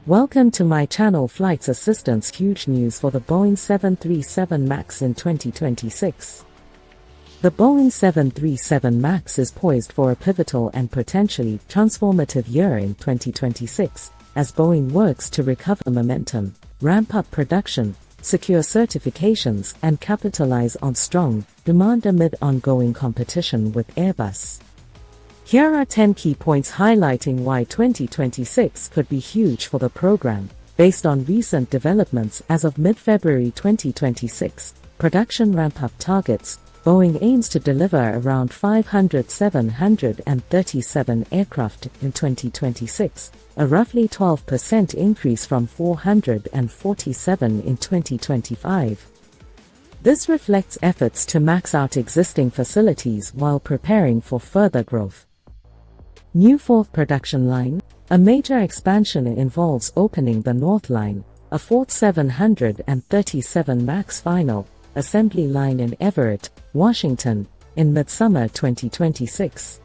Welcome to my channel. Flight Assistance. Huge news for the Boeing 737 MAX in 2026. The Boeing 737 MAX is poised for a pivotal and potentially transformative year in 2026, as Boeing works to recover momentum, ramp up production, secure certifications, and capitalize on strong demand amid ongoing competition with Airbus. Here are 10 key points highlighting why 2026 could be huge for the program. Based on recent developments as of mid-February 2026, production ramp-up targets, Boeing aims to deliver around 737 aircraft in 2026, a roughly 12% increase from 447 in 2025. This reflects efforts to max out existing facilities while preparing for further growth. New fourth production line. A major expansion involves opening the North Line, a fourth 737 MAX final assembly line in Everett, Washington, in midsummer 2026.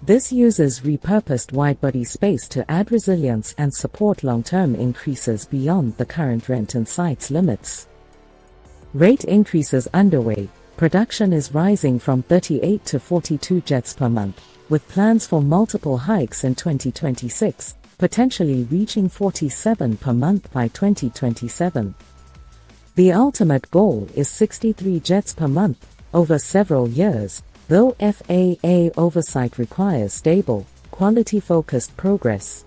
This uses repurposed widebody space to add resilience and support long-term increases beyond the current Renton site's limits. Rate increases underway. Production is rising from 38 to 42 jets per month, with plans for multiple hikes in 2026, potentially reaching 47 per month by 2027. The ultimate goal is 63 jets per month over several years, though FAA oversight requires stable, quality-focused progress.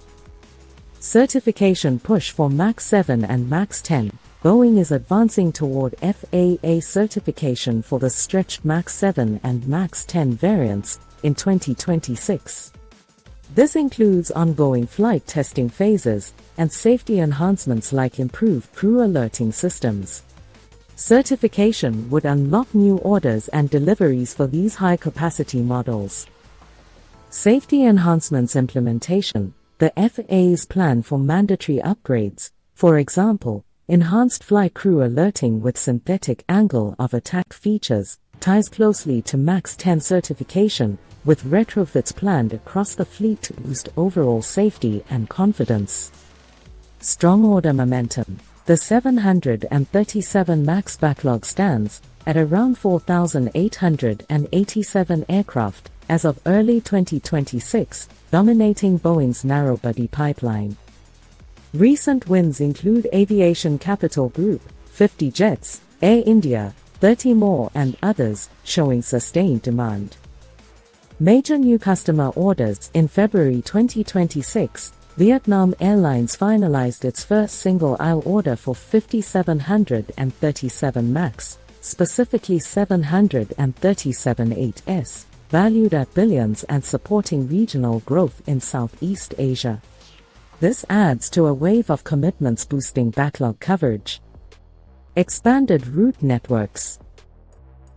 Certification push for MAX 7 and MAX 10. Boeing is advancing toward FAA certification for the stretched MAX 7 and MAX 10 variants in 2026. This includes ongoing flight testing phases and safety enhancements like improved crew alerting systems. Certification would unlock new orders and deliveries for these high-capacity models. Safety enhancements implementation. The FAA's plan for mandatory upgrades, for example, enhanced flight crew alerting with synthetic angle of attack features, ties closely to MAX 10 certification, with retrofits planned across the fleet to boost overall safety and confidence. Strong order momentum. The 737 MAX backlog stands at around 4,887 aircraft as of early 2026, dominating Boeing's narrow-body pipeline. Recent wins include Aviation Capital Group, 50 jets, Air India, 30 more, and others, showing sustained demand. Major new customer orders. In February 2026, Vietnam Airlines finalized its first single-aisle order for 5,737 MAX, specifically 737-8s, valued at billions and supporting regional growth in Southeast Asia. This adds to a wave of commitments boosting backlog coverage. Expanded route networks.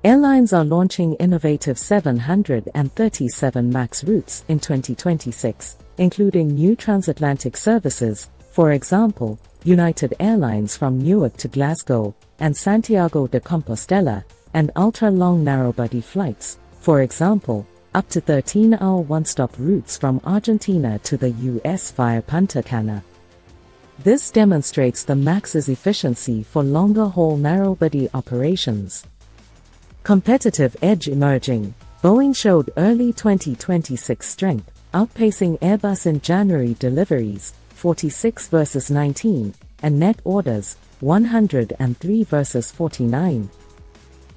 Airlines are launching innovative 737 MAX routes in 2026, including new transatlantic services, for example, United Airlines from Newark to Glasgow and Santiago de Compostela, and ultra-long narrow-body flights, for example, up to 13-hour one-stop routes from Argentina to the US via Punta Cana. This demonstrates the MAX's efficiency for longer-haul narrow-body operations. Competitive edge emerging. Boeing showed early 2026 strength, outpacing Airbus in January deliveries, 46 versus 19, and net orders, 103 versus 49.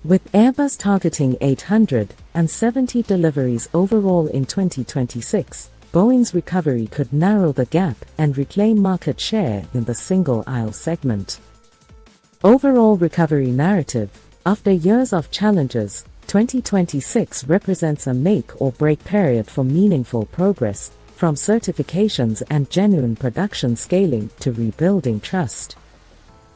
With Airbus targeting 870 deliveries overall in 2026, Boeing's recovery could narrow the gap and reclaim market share in the single-aisle segment. Overall recovery narrative. After years of challenges, 2026 represents a make-or-break period for meaningful progress, from certifications and genuine production scaling to rebuilding trust.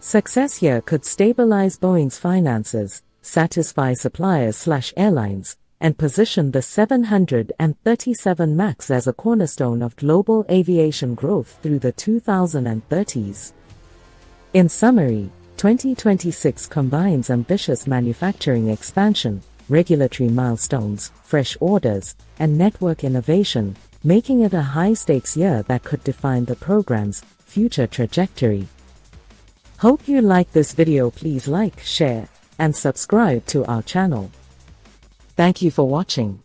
Success here could stabilize Boeing's finances, satisfy suppliers/airlines, and position the 737 MAX as a cornerstone of global aviation growth through the 2030s. In summary, 2026 combines ambitious manufacturing expansion, regulatory milestones, fresh orders, and network innovation, making it a high-stakes year that could define the program's future trajectory. Hope you like this video. Please like, share, and subscribe to our channel. Thank you for watching.